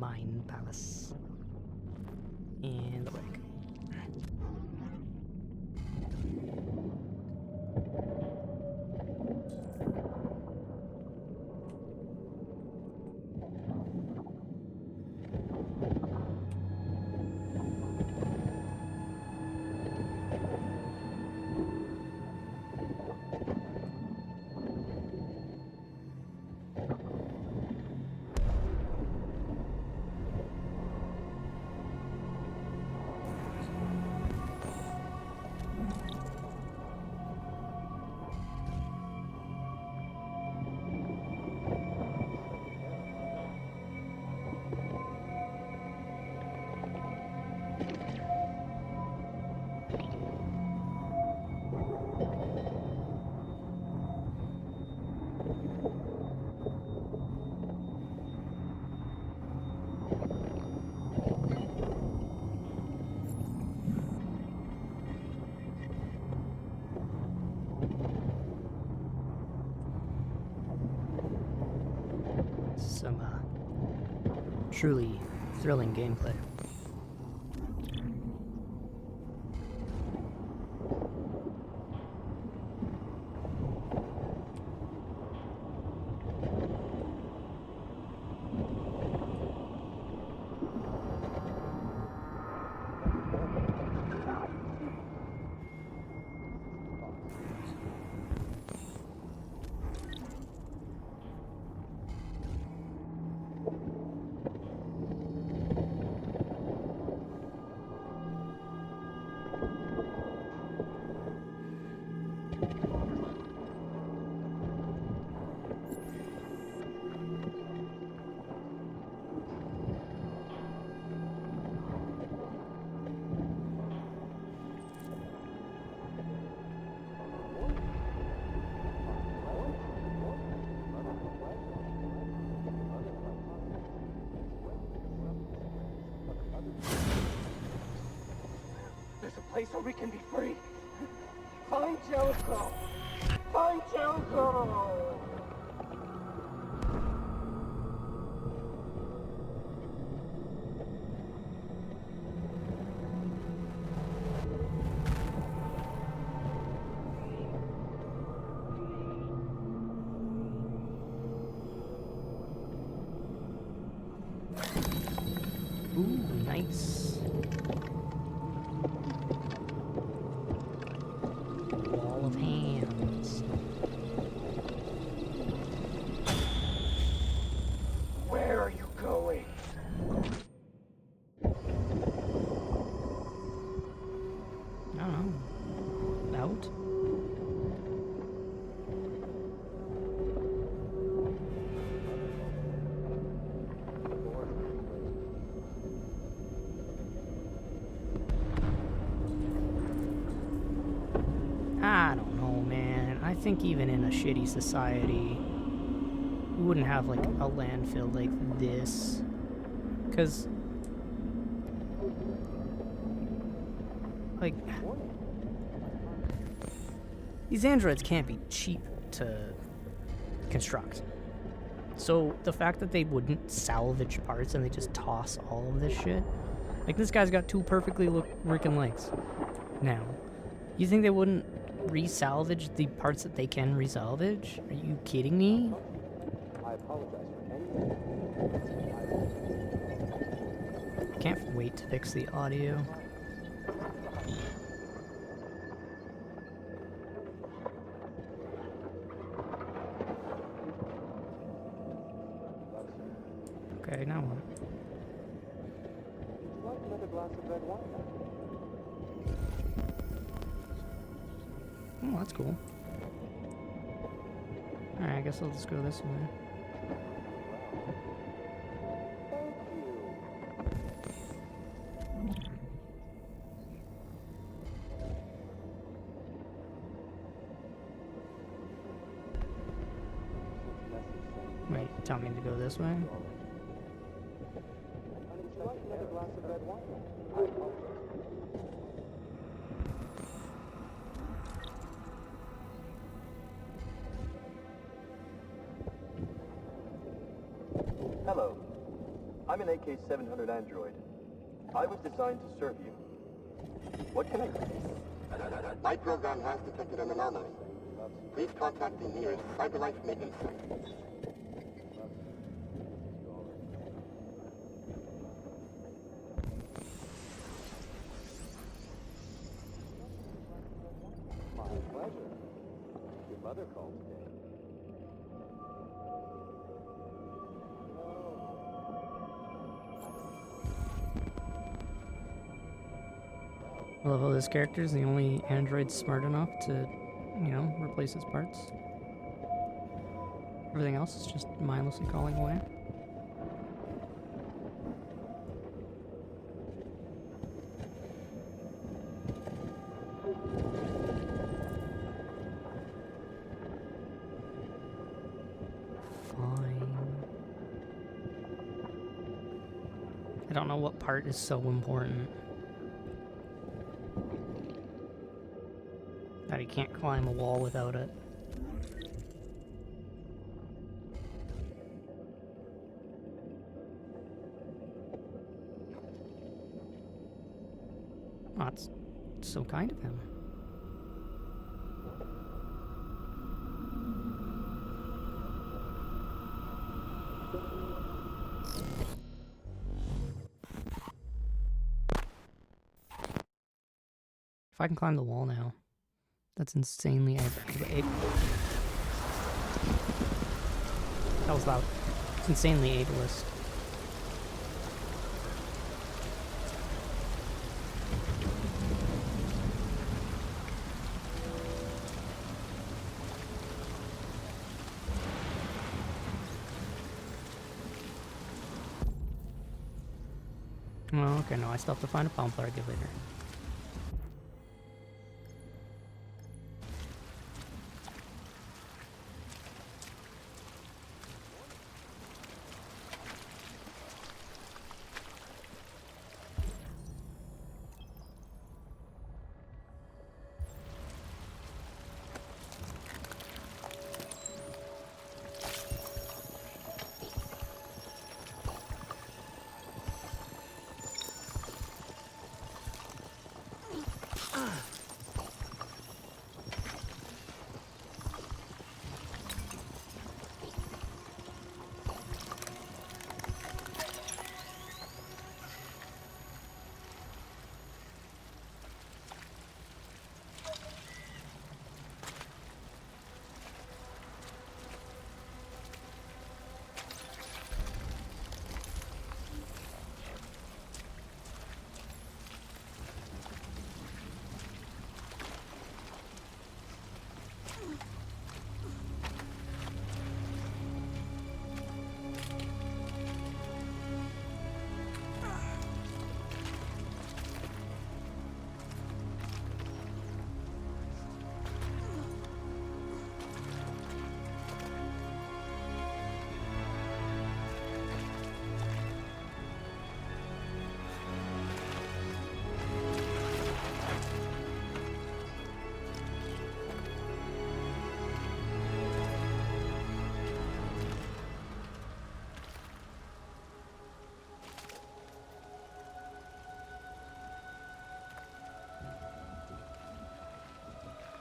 Mine Palace. And the wreck. Some truly thrilling gameplay. There's a place where we can be free. Find Jellicoe! Find Jellicoe! Ooh, nice. Wall of hands. Where are you going? I don't know. Out? I don't know, man. I think even in a shitty society, we wouldn't have like a landfill like this. Cause like these androids can't be cheap to construct. So the fact that they wouldn't salvage parts and they just toss all of this shit, like this guy's got two perfectly working legs. Now, you think they wouldn't re-salvage the parts that they can re-salvage? Are you kidding me? I apologize for anything. Can't wait to fix the audio. Okay, now what? Would you like another glass of red wine? Oh, that's cool. Alright, I guess I'll just go this way. Wait, tell me to go this way? Would you like another glass of red wine? I apologize. Hello. I'm an AK-700 android. I was designed to serve you. What can I do? My program has detected an anomaly. Please contact the nearest CyberLife maintenance site. My pleasure. Your mother called today. I love how this character is the only android smart enough to, you know, replace his parts. Everything else is just mindlessly crawling away. Fine. I don't know what part is so important that he can't climb a wall without it. Oh, that's so kind of him. If I can climb the wall now, that's insanely that was loud. It's insanely ableist. Oh, okay, no, I still have to find a pump regulator.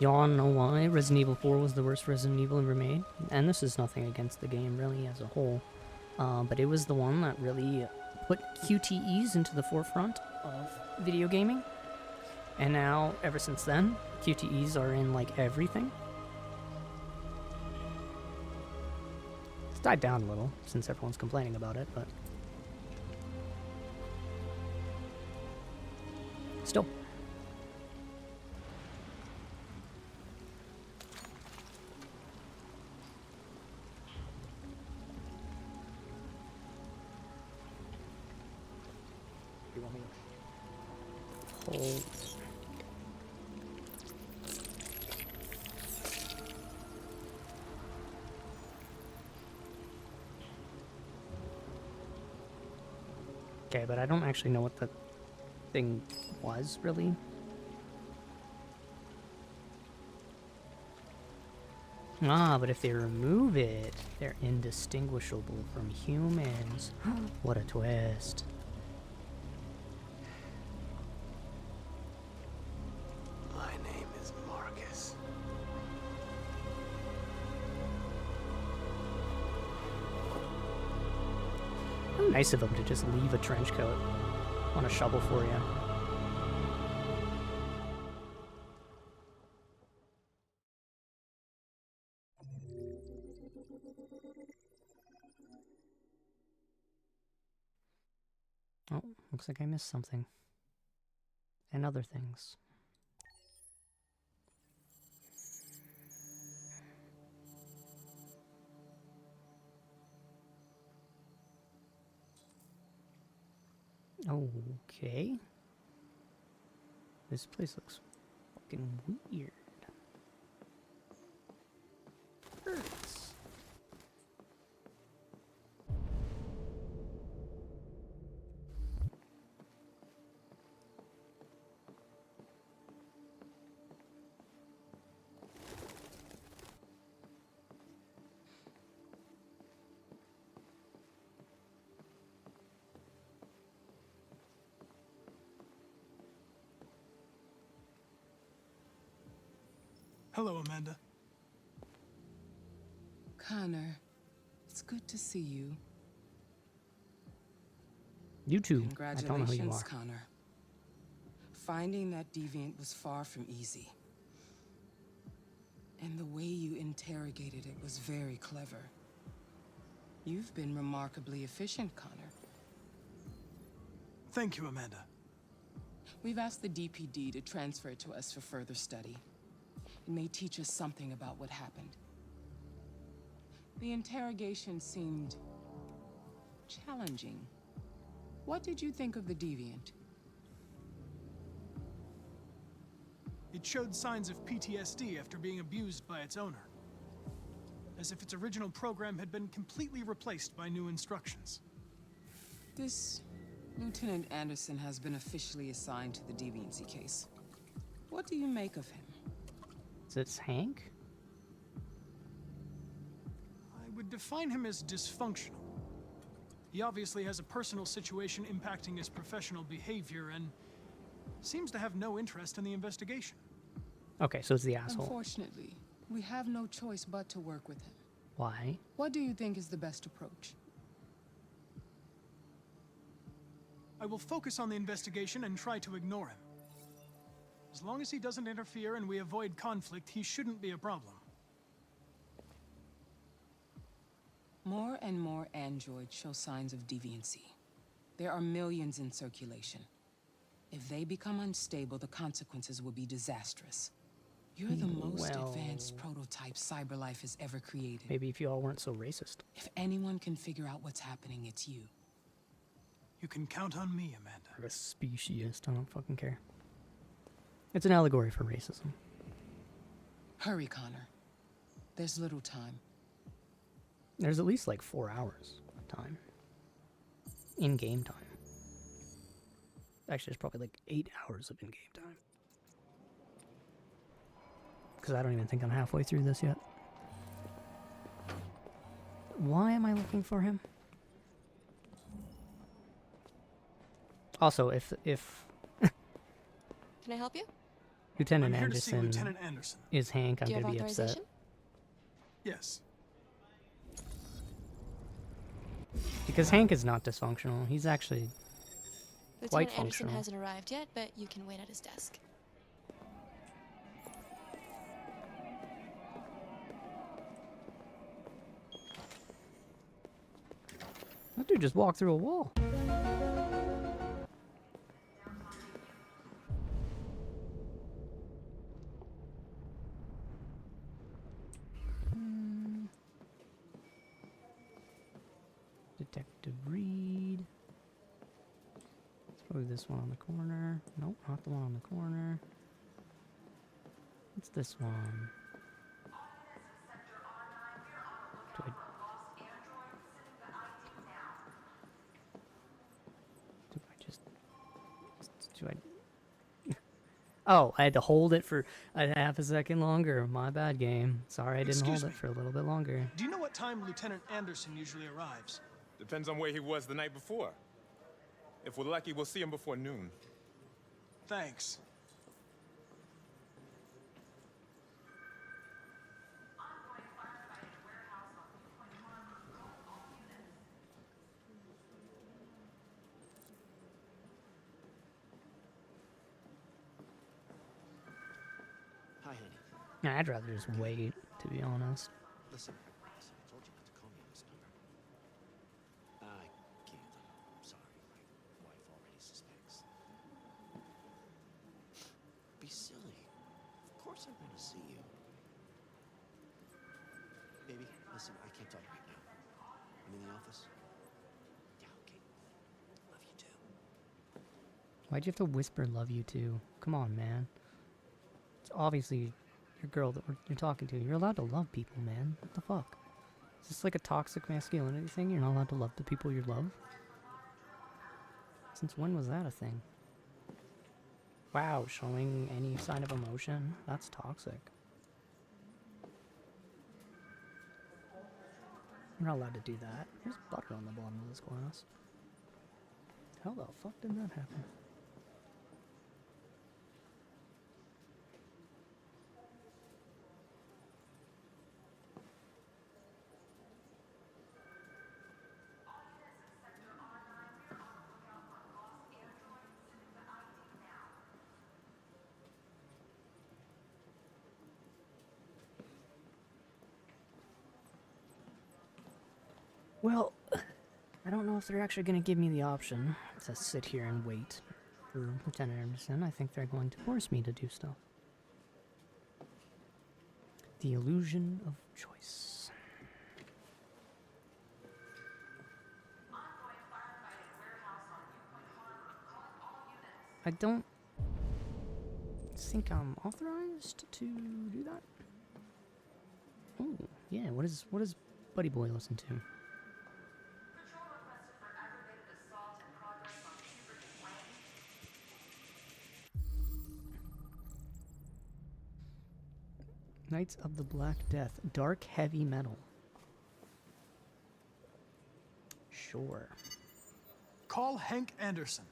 You all know why Resident Evil 4 was the worst Resident Evil ever made? And this is nothing against the game, really, as a whole. But it was the one that really put QTEs into the forefront of video gaming. And now, ever since then, QTEs are in, like, everything. It's died down a little, since everyone's complaining about it, but... still. Hold. Okay, but I don't actually know what the thing was, really. Ah, but if they remove it, they're indistinguishable from humans. What a twist. My name is Marcus. How nice of them to just leave a trench coat on a shovel for you. Oh, looks like I missed something. And other things. Okay. This place looks fucking weird. Hurts. Hello, Amanda. Connor, it's good to see you. You too. I don't know who you Congratulations, are. Connor. Finding that deviant was far from easy. And the way you interrogated it was very clever. You've been remarkably efficient, Connor. Thank you, Amanda. We've asked the DPD to transfer it to us for further study. It may teach us something about what happened. The interrogation seemed challenging. What did you think of the deviant? It showed signs of PTSD after being abused by its owner. As if its original program had been completely replaced by new instructions. This Lieutenant Anderson has been officially assigned to the deviancy case. What do you make of him? Is it Hank? I would define him as dysfunctional. He obviously has a personal situation impacting his professional behavior and seems to have no interest in the investigation. Okay, so it's the asshole. Unfortunately, we have no choice but to work with him. Why? What do you think is the best approach? I will focus on the investigation and try to ignore him. As long as he doesn't interfere and we avoid conflict, he shouldn't be a problem. More and more androids show signs of deviancy. There are millions in circulation. If they become unstable, the consequences will be disastrous. You're the most advanced prototype CyberLife has ever created. Maybe if you all weren't so racist. If anyone can figure out what's happening, it's you. You can count on me, Amanda. Or a speciesist, I don't fucking care. It's an allegory for racism. Hurry, Connor. There's little time. There's at least like 4 hours of time. In-game time. Actually, there's probably like 8 hours of in-game time. Because I don't even think I'm halfway through this yet. Why am I looking for him? Also, if Can I help you? Lieutenant I'm here to see Anderson Lieutenant Anderson. is Hank, I'm Do you gonna have be upset. authorization? Yes. Because Hank is not dysfunctional. He's actually quite Lieutenant Anderson functional. hasn't arrived yet, but you can wait at his desk. That dude just walked through a wall. Detective Reed. It's probably this one on the corner. Nope, not the one on the corner. What's this one? Do I just... Do I... Oh, I had to hold it for a half a second longer. My bad, game. Sorry I didn't Excuse hold me. it for a little bit longer. Do you know what time Lieutenant Anderson usually arrives? Depends on where he was the night before. If we're lucky, we'll see him before noon. Thanks. Hi, honey. Nah, I'd rather just wait, to be honest. Listen, I told you not to call me on this number. I can't. I'm sorry. My wife already suspects. Be silly. Of course I'm going to see you. Baby, listen, I can't talk right now. I'm in the office. Yeah, okay. Love you too. Why'd you have to whisper love you too? Come on, man. It's obviously your girl that you're talking to. You're allowed to love people, man. What the fuck? Is this like a toxic masculinity thing? You're not allowed to love the people you love? Since when was that a thing? Wow, showing any sign of emotion? That's toxic. You're not allowed to do that. There's butter on the bottom of this glass. How the fuck did that happen? Well, I don't know if they're actually going to give me the option to sit here and wait for Lieutenant Anderson. I think they're going to force me to do stuff. The illusion of choice. I don't think I'm authorized to do that. Oh, yeah, what is Buddy Boy listen to? Knights of the Black Death. Dark heavy metal. Sure. Call Hank Anderson.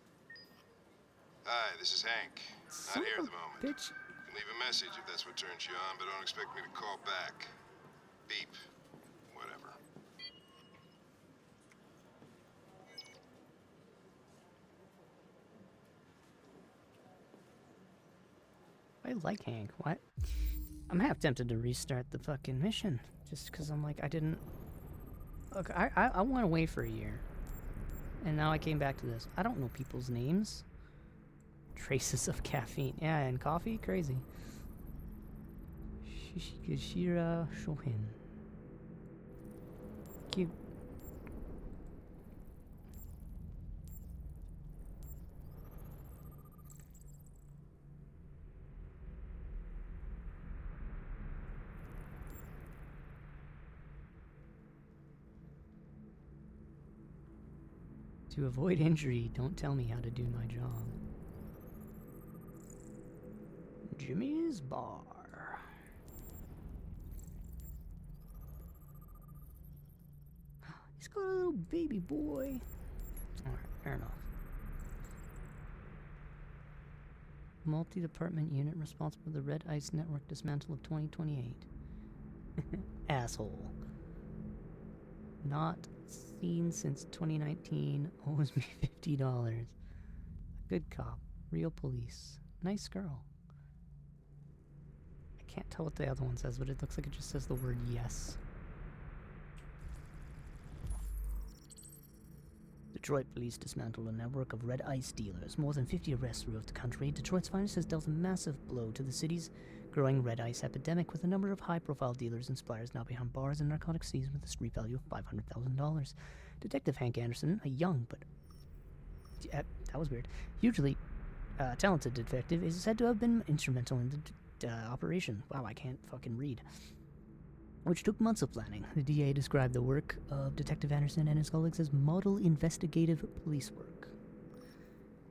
Hi, this is Hank. Son Not here at of the a moment. bitch. You can leave a message if that's what turns you on, but don't expect me to call back. Beep. Whatever. I like Hank. What? I'm half tempted to restart the fucking mission. Just because I'm like, I didn't... Look, I went away for a year. And now I came back to this. I don't know people's names. Traces of caffeine. Yeah, and coffee? Crazy. Shira Shohin. Cute. To avoid injury, don't tell me how to do my job. Jimmy's Bar. He's got a little baby boy. Alright, fair enough. Multi-department unit responsible for the Red Ice Network dismantle of 2028. Asshole. Not seen since 2019. Owes me $50. Good cop. Real police. Nice girl. I can't tell what the other one says, but it looks like it just says the word yes. Detroit police dismantled a network of red ice dealers. More than 50 arrests throughout the country. Detroit's finest has dealt a massive blow to the city's growing red ice epidemic, with a number of high-profile dealers and suppliers now behind bars and narcotics seized with a street value of $500,000. Detective Hank Anderson, a young but that was weird, hugely talented detective, is said to have been instrumental in the operation. Wow, I can't fucking read. Which took months of planning. The DA described the work of Detective Anderson and his colleagues as model investigative police work.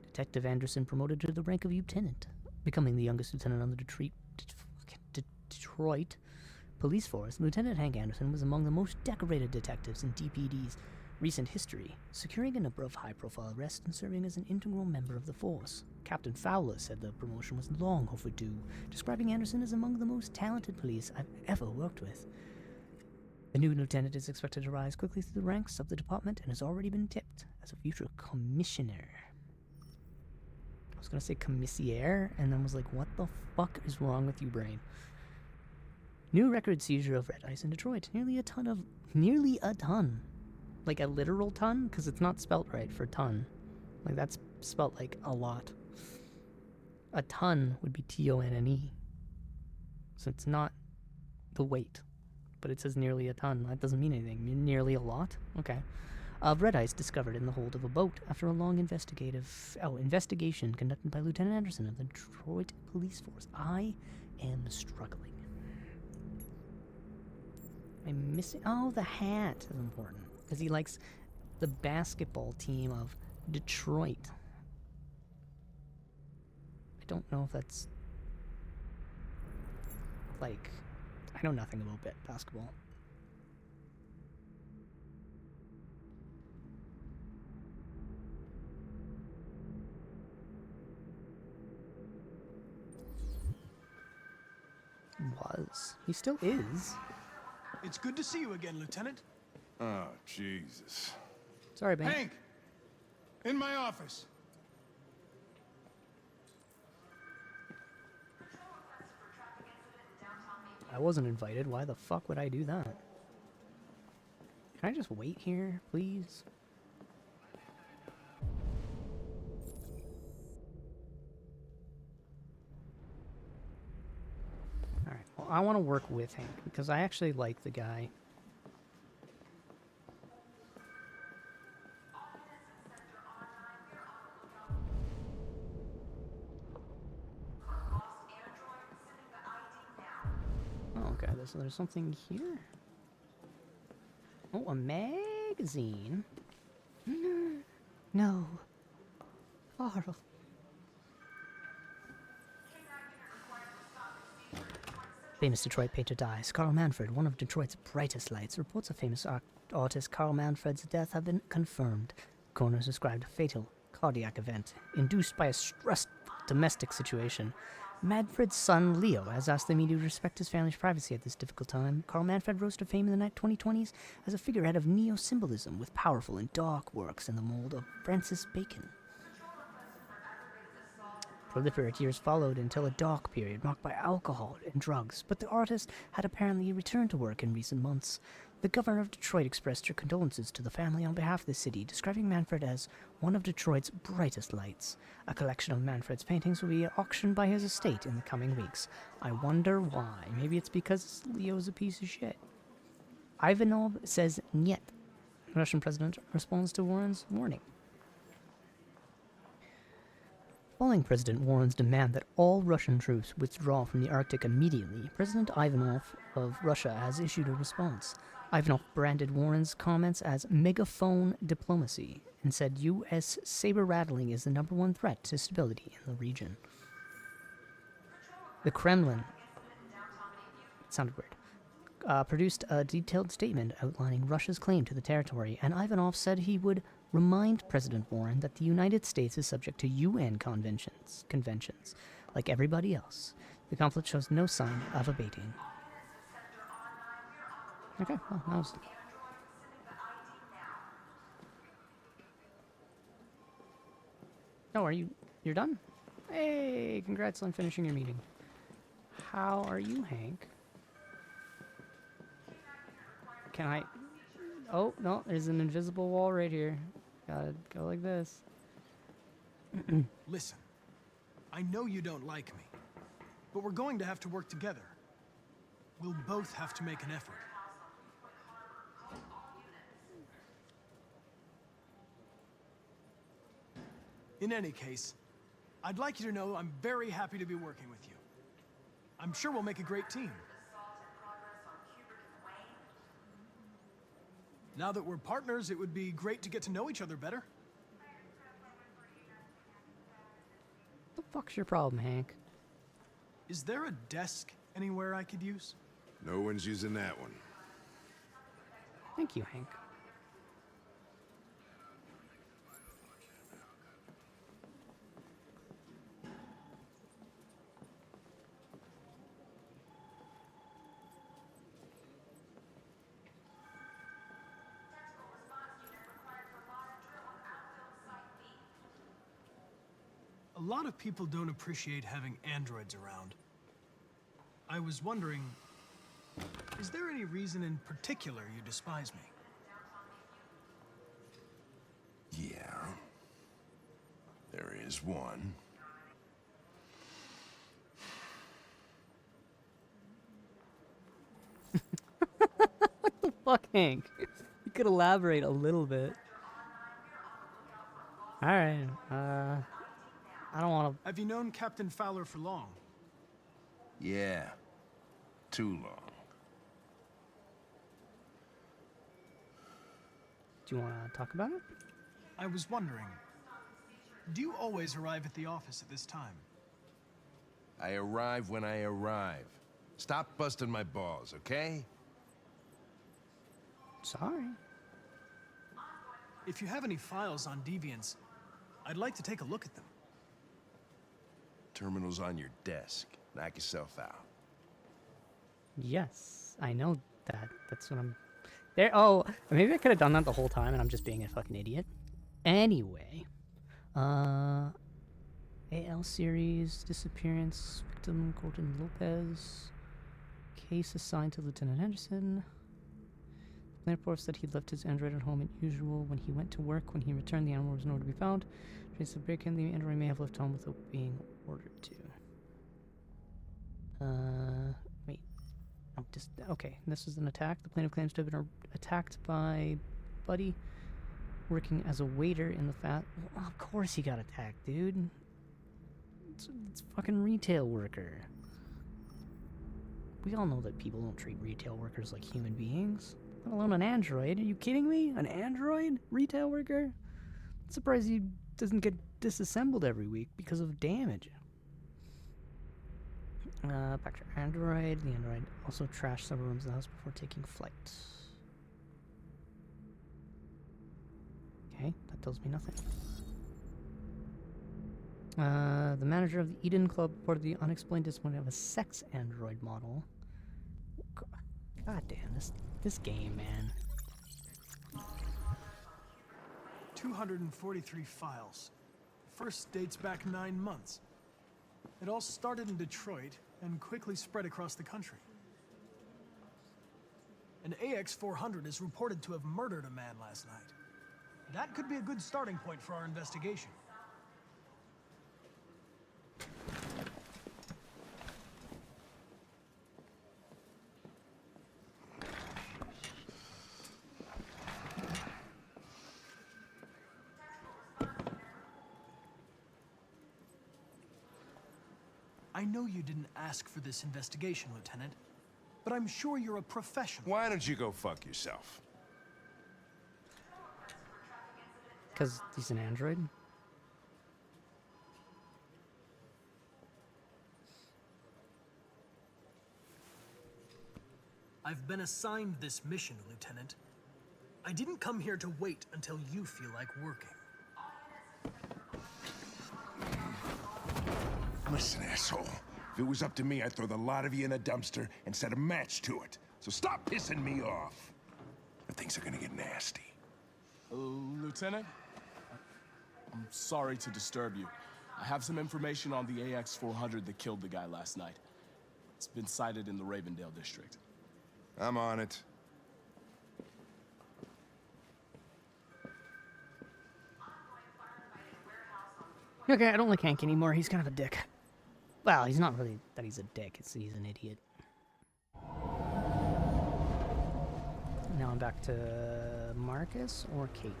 Detective Anderson promoted to the rank of lieutenant Becoming the youngest lieutenant on the Detroit police force, Lieutenant Hank Anderson was among the most decorated detectives in DPD's recent history, securing a number of high-profile arrests and serving as an integral member of the force. Captain Fowler said the promotion was long overdue, describing Anderson as among the most talented police I've ever worked with. The new lieutenant is expected to rise quickly through the ranks of the department and has already been tipped as a future commissioner. I was gonna say commissaire, and then was like, what the fuck is wrong with you, brain? New record seizure of red ice in Detroit. Nearly a ton. Like a literal ton? Because it's not spelt right for ton. Like that's spelt like a lot. A ton would be T-O-N-N-E. So it's not the weight. But it says nearly a ton. That doesn't mean anything. Nearly a lot? Okay. Of red ice discovered in the hold of a boat after a long investigation conducted by Lieutenant Anderson of the Detroit Police Force. I am struggling. I'm missing... Oh, the hat is important. Because he likes the basketball team of Detroit. I don't know if that's... Like... I know nothing about basketball. Was. He still is. It's good to see you again, Lieutenant. Oh, Jesus. Sorry, man. Hank! In my office. I wasn't invited. Why the fuck would I do that? Can I just wait here, please? Alright, well, I want to work with Hank because I actually like the guy. Oh, okay, there's something here. Oh, a magazine. No. Carl. Famous Detroit painter dies. Carl Manfred, one of Detroit's brightest lights. Reports of famous artist Carl Manfred's death have been confirmed. Coroners described a fatal cardiac event induced by a stressed domestic situation. Manfred's son, Leo, has asked the media to respect his family's privacy at this difficult time. Carl Manfred rose to fame in the 2020s as a figurehead of neo-symbolism with powerful and dark works in the mold of Francis Bacon. Proliferate years followed until a dark period marked by alcohol and drugs, but the artist had apparently returned to work in recent months. The governor of Detroit expressed her condolences to the family on behalf of the city, describing Manfred as one of Detroit's brightest lights. A collection of Manfred's paintings will be auctioned by his estate in the coming weeks. I wonder why. Maybe it's because Leo's a piece of shit. Ivanov says niet. The Russian president responds to Warren's warning. Following President Warren's demand that all Russian troops withdraw from the Arctic immediately, President Ivanov of Russia has issued a response. Ivanov branded Warren's comments as megaphone diplomacy and said U.S. saber-rattling is the #1 threat to stability in the region. The Kremlin, it sounded weird, produced a detailed statement outlining Russia's claim to the territory, and Ivanov said he would remind President Warren that the United States is subject to UN conventions, like everybody else. The conflict shows no sign of abating. Okay, well, that was... Oh, you're done? Hey, congrats on finishing your meeting. How are you, Hank? Can I... Oh, no, there's an invisible wall right here. Gotta go like this. Listen, I know you don't like me, but we're going to have to work together. We'll both have to make an effort. In any case, I'd like you to know I'm very happy to be working with you. I'm sure we'll make a great team. Now that we're partners, it would be great to get to know each other better. What the fuck's your problem, Hank? Is there a desk anywhere I could use? No one's using that one. Thank you, Hank. A lot of people don't appreciate having androids around. I was wondering, is there any reason in particular you despise me? Yeah. There is one. Fuck, Hank. You could elaborate a little bit. Alright, I don't want to... Have you known Captain Fowler for long? Yeah. Too long. Do you want to talk about it? I was wondering, do you always arrive at the office at this time? I arrive when I arrive. Stop busting my balls, okay? Sorry. If you have any files on Deviants, I'd like to take a look at them. Terminal's on your desk. Knock yourself out. Yes, I know that. That's what I'm... There. Oh, maybe I could have done that the whole time and I'm just being a fucking idiot. Anyway. AL series, disappearance, victim Gordon Lopez. Case assigned to Lieutenant Henderson. The reports that he left his android at home as usual when he went to work. When he returned, the animal was nowhere to be found. Trace the break-in, the android may have left home without being ordered to. Wait. I'm just... Okay, this is an attack. The plaintiff claims to have been attacked by Buddy, working as a waiter in the Well, of course he got attacked, dude. It's fucking retail worker. We all know that people don't treat retail workers like human beings. Let alone an android. Are you kidding me? An android retail worker? I'm surprised he doesn't get disassembled every week because of damage. Back to android. The android also trashed several rooms of the house before taking flight. Okay, that tells me nothing. The manager of the Eden Club reported the unexplained disappointment of a sex android model. God damn, this game, man. 243 files. First dates back 9 months. It all started in Detroit and quickly spread across the country. An AX-400 is reported to have murdered a man last night. That could be a good starting point for our investigation. I know you didn't ask for this investigation, Lieutenant, but I'm sure you're a professional. Why don't you go fuck yourself? Because he's an android? I've been assigned this mission, Lieutenant. I didn't come here to wait until you feel like working. Listen, asshole. If it was up to me, I'd throw the lot of you in a dumpster and set a match to it. So stop pissing me off. But things are gonna get nasty. Lieutenant? I'm sorry to disturb you. I have some information on the AX-400 that killed the guy last night. It's been sighted in the Ravendale district. I'm on it. Okay, I don't like Hank anymore. He's kind of a dick. Well, he's not really that he's a dick. He's an idiot. Now I'm back to Marcus or Kate?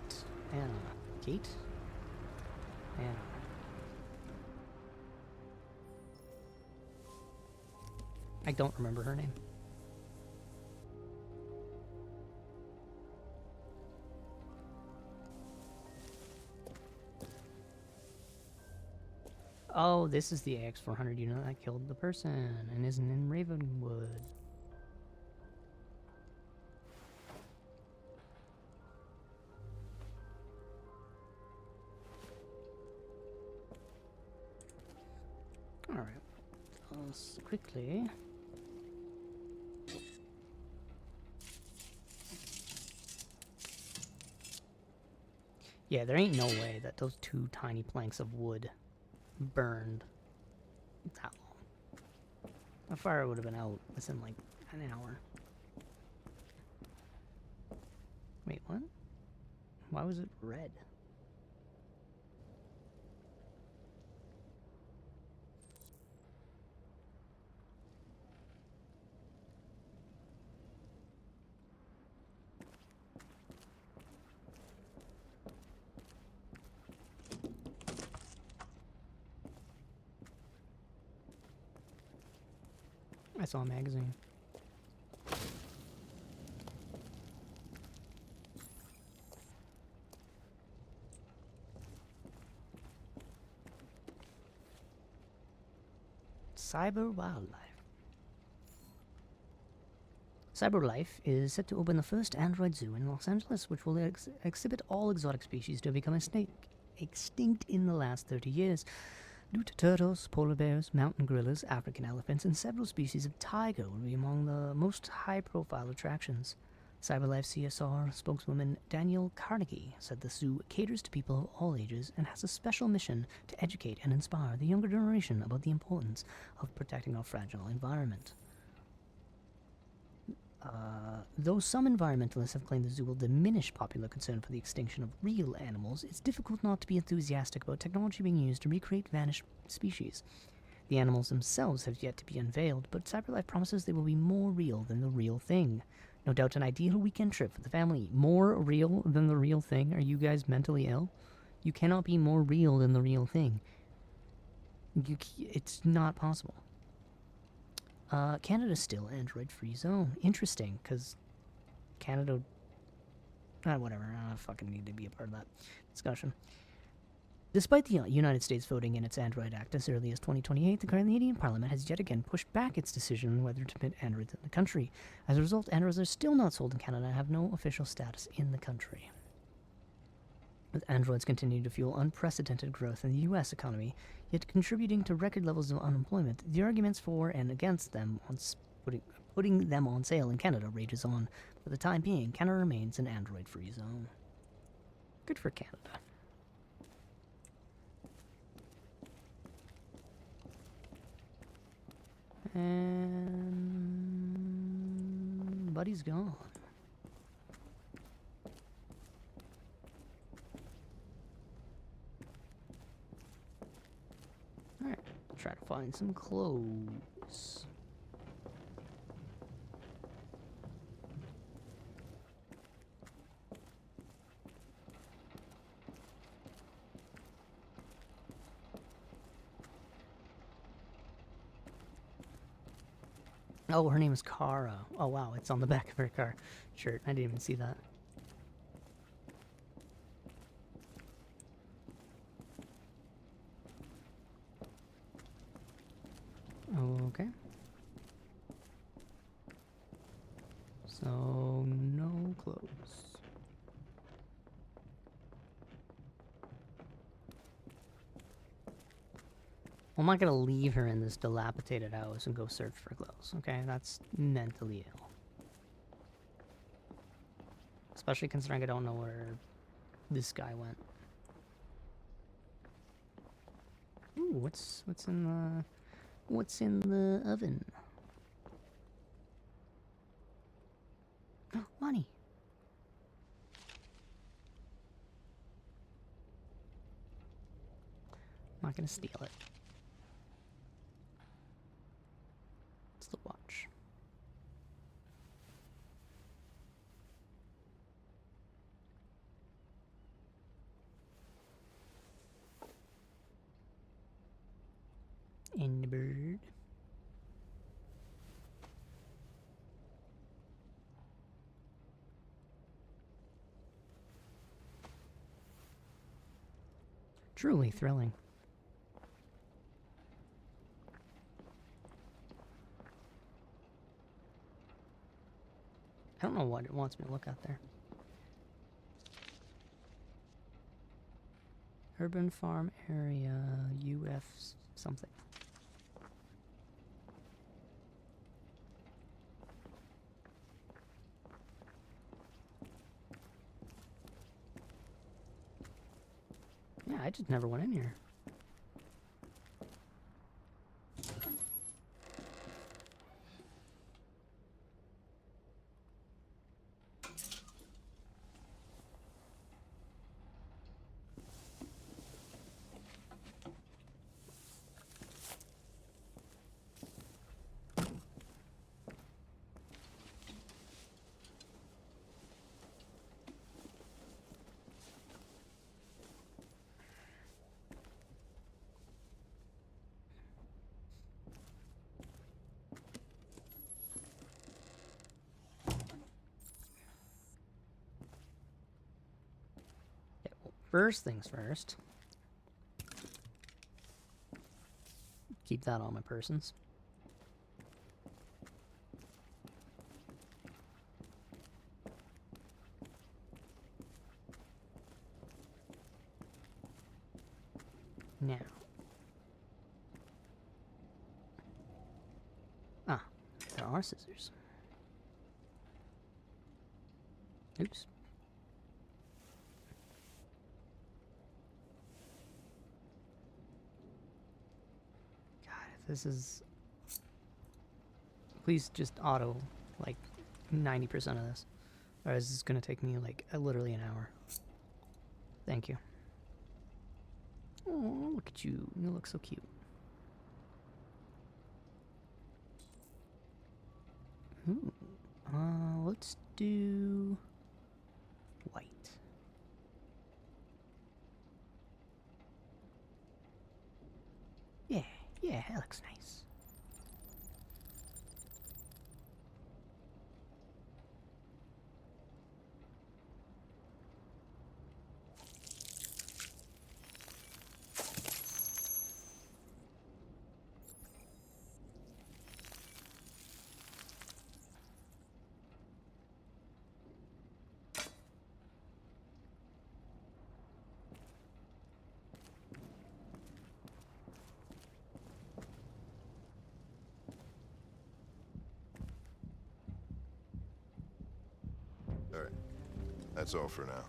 Anna. Kate? Anna. I don't remember her name. Oh, this is the AX-400 unit that killed the person and isn't in Ravenwood. Alright. Let's quickly... Yeah, there ain't no way that those 2 tiny planks of wood burned that long. The fire would have been out within like an hour. Wait, what? Why was it red? I saw a magazine. Cyber Wildlife. CyberLife is set to open the first Android zoo in Los Angeles, which will exhibit all exotic species to have become extinct in the last 30 years. Due to turtles, polar bears, mountain gorillas, African elephants, and several species of tiger will be among the most high-profile attractions. CyberLife CSR spokeswoman Danielle Carnegie said the zoo caters to people of all ages and has a special mission to educate and inspire the younger generation about the importance of protecting our fragile environment. Though some environmentalists have claimed the zoo will diminish popular concern for the extinction of real animals, it's difficult not to be enthusiastic about technology being used to recreate vanished species. The animals themselves have yet to be unveiled, but CyberLife promises they will be more real than the real thing. No doubt an ideal weekend trip for the family. More real than the real thing? Are you guys mentally ill? You cannot be more real than the real thing. It's not possible. Canada's still Android-free zone. Interesting, because Canada... whatever. I don't fucking need to be a part of that discussion. Despite the United States voting in its Android Act as early as 2028, the Canadian Parliament has yet again pushed back its decision on whether to permit Androids in the country. As a result, Androids are still not sold in Canada and have no official status in the country. With Androids continuing to fuel unprecedented growth in the U.S. economy, yet contributing to record levels of unemployment, the arguments for and against them on putting them on sale in Canada rages on. For the time being, Canada remains an Android-free zone. Good for Canada. And... Buddy's gone. Alright, try to find some clothes. Oh, her name is Kara. Oh wow, it's on the back of her car shirt. I didn't even see that. Okay. So, no clothes. I'm not gonna leave her in this dilapidated house and go search for clothes, okay? That's mentally ill. Especially considering I don't know where this guy went. Ooh, what's in the oven? Oh, money. I'm not gonna steal it. It's the watch. And the bird. Truly thrilling. I don't know what it wants me to look at there. Urban farm area, UF something. Yeah, I just never went in here. First things first. Keep that on my persons. Now. Ah, there are scissors. Oops. This is... Please just auto, like, 90% of this. Or this is gonna take me, like, literally an hour. Thank you. Oh, look at you. You look so cute. Ooh. Let's do... white. Yeah. Yeah, that looks nice. Alright. That's all for now.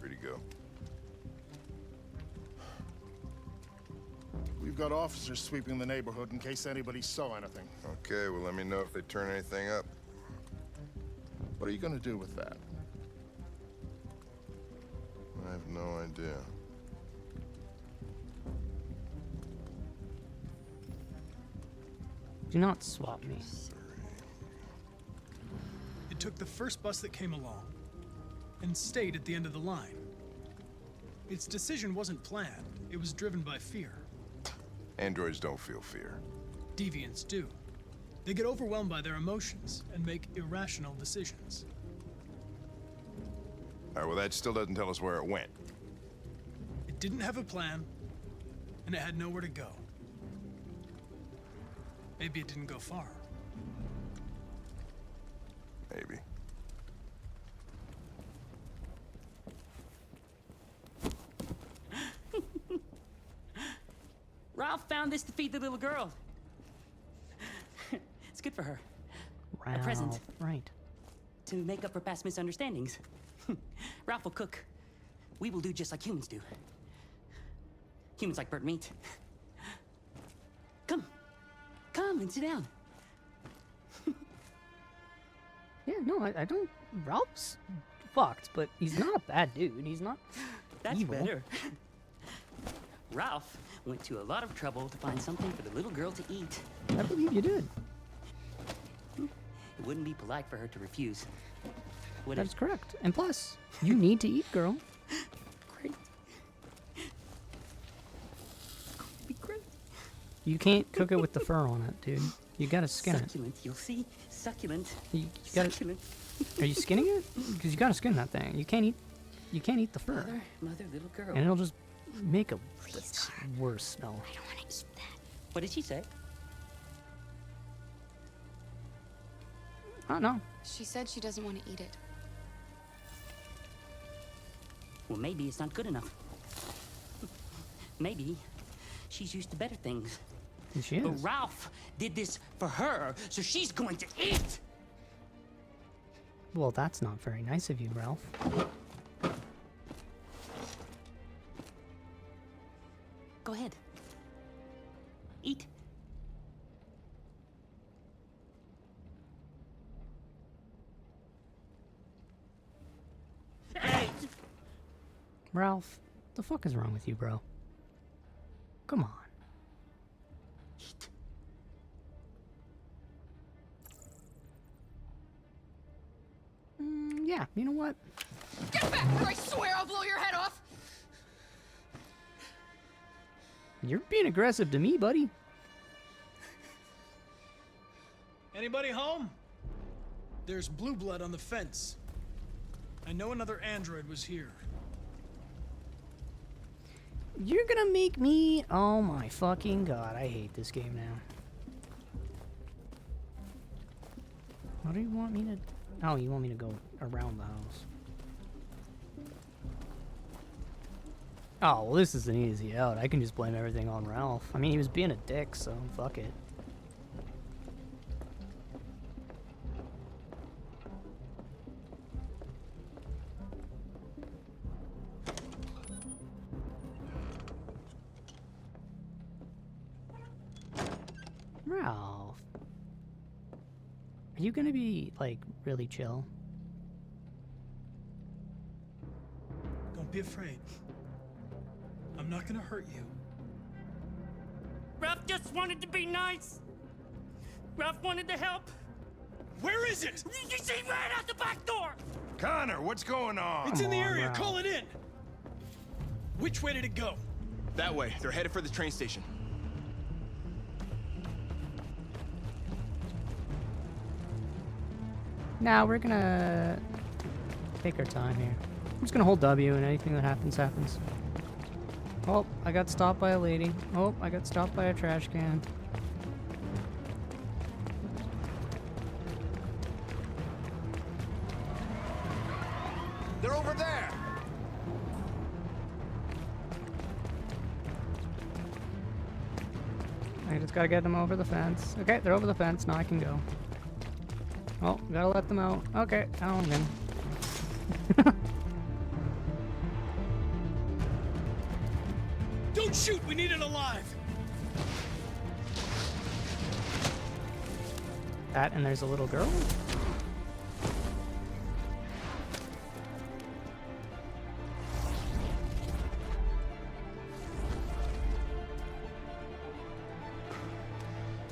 Free to go. We've got officers sweeping the neighborhood in case anybody saw anything. Okay, well let me know if they turn anything up. What are you gonna do with that? I have no idea. Do not swap me. It took the first bus that came along and stayed at the end of the line. Its decision wasn't planned. It was driven by fear. Androids don't feel fear. Deviants do. They get overwhelmed by their emotions and make irrational decisions. Alright, well that still doesn't tell us where it went. It didn't have a plan, and it had nowhere to go. Maybe it didn't go far. Maybe. Ralph found this to feed the little girl. It's good for her. Ralph, a present. Right. To make up for past misunderstandings. Ralph will cook. We will do just like humans do. Humans like burnt meat. Come. Come and sit down. Yeah, no, I don't... Ralph's fucked, but he's not a bad dude. He's not That's evil. better. Ralph went to a lot of trouble to find something for the little girl to eat. I believe you did. It wouldn't be polite for her to refuse. Would That's it? correct. And plus, you need to eat, girl. Great. Be great. You can't cook it with the fur on it, dude. You gotta skin it. Succulent, you'll see. Succulent. You gotta, Succulent. Are you skinning it? Because you gotta skin that thing. You can't eat the fur. Mother, little girl. And it'll just make a worse smell. I don't want to eat that. What did she say? Oh, no. She said she doesn't want to eat it. Well, maybe it's not good enough. Maybe she's used to better things. And she is. But Ralph did this for her, so she's going to eat! Well, that's not very nice of you, Ralph. Go ahead. Eat. Ralph, the fuck is wrong with you, bro? Come on. Yeah, you know what? Get back, or I swear I'll blow your head off! You're being aggressive to me, buddy. Anybody home? There's blue blood on the fence. I know another android was here. You're gonna make me... Oh my fucking god, I hate this game now. What do you want me to... Oh, you want me to go around the house. Oh, well, this is an easy out. I can just blame everything on Ralph. I mean, he was being a dick, so fuck it. Ralph. Are you gonna be, like, really chill? Don't be afraid. I'm not gonna hurt you. Ralph just wanted to be nice. Ralph wanted to help. Where is it? You see, he ran out the back door. Connor, what's going on? It's in the area. Ralph. Call it in. Which way did it go? That way. They're headed for the train station. Now we're gonna take our time here. I'm just gonna hold W and anything that happens, happens. Oh, I got stopped by a lady. Oh, I got stopped by a trash can. They're over there! I just gotta get them over the fence. Okay, they're over the fence. Now I can go. Oh, gotta let them out. Okay, now I'm in. Don't shoot! We need it alive! That, and there's a little girl.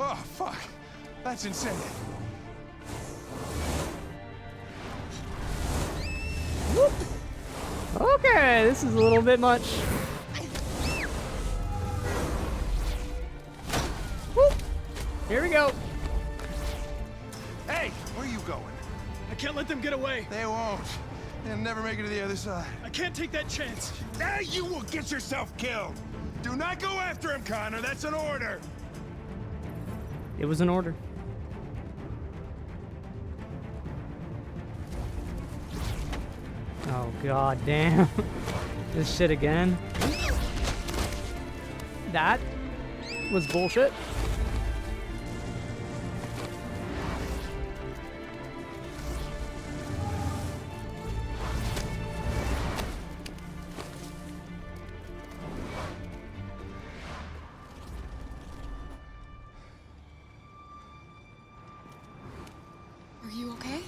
Oh, fuck. That's insane. Whoop. Okay, this is a little bit much. Whoop. Here we go. Hey, where are you going? I can't let them get away. They won't. They'll never make it to the other side. I can't take that chance. Now you will get yourself killed. Do not go after him, Connor. That's an order. It was an order. Oh god damn. This shit again. That was bullshit. Are you okay?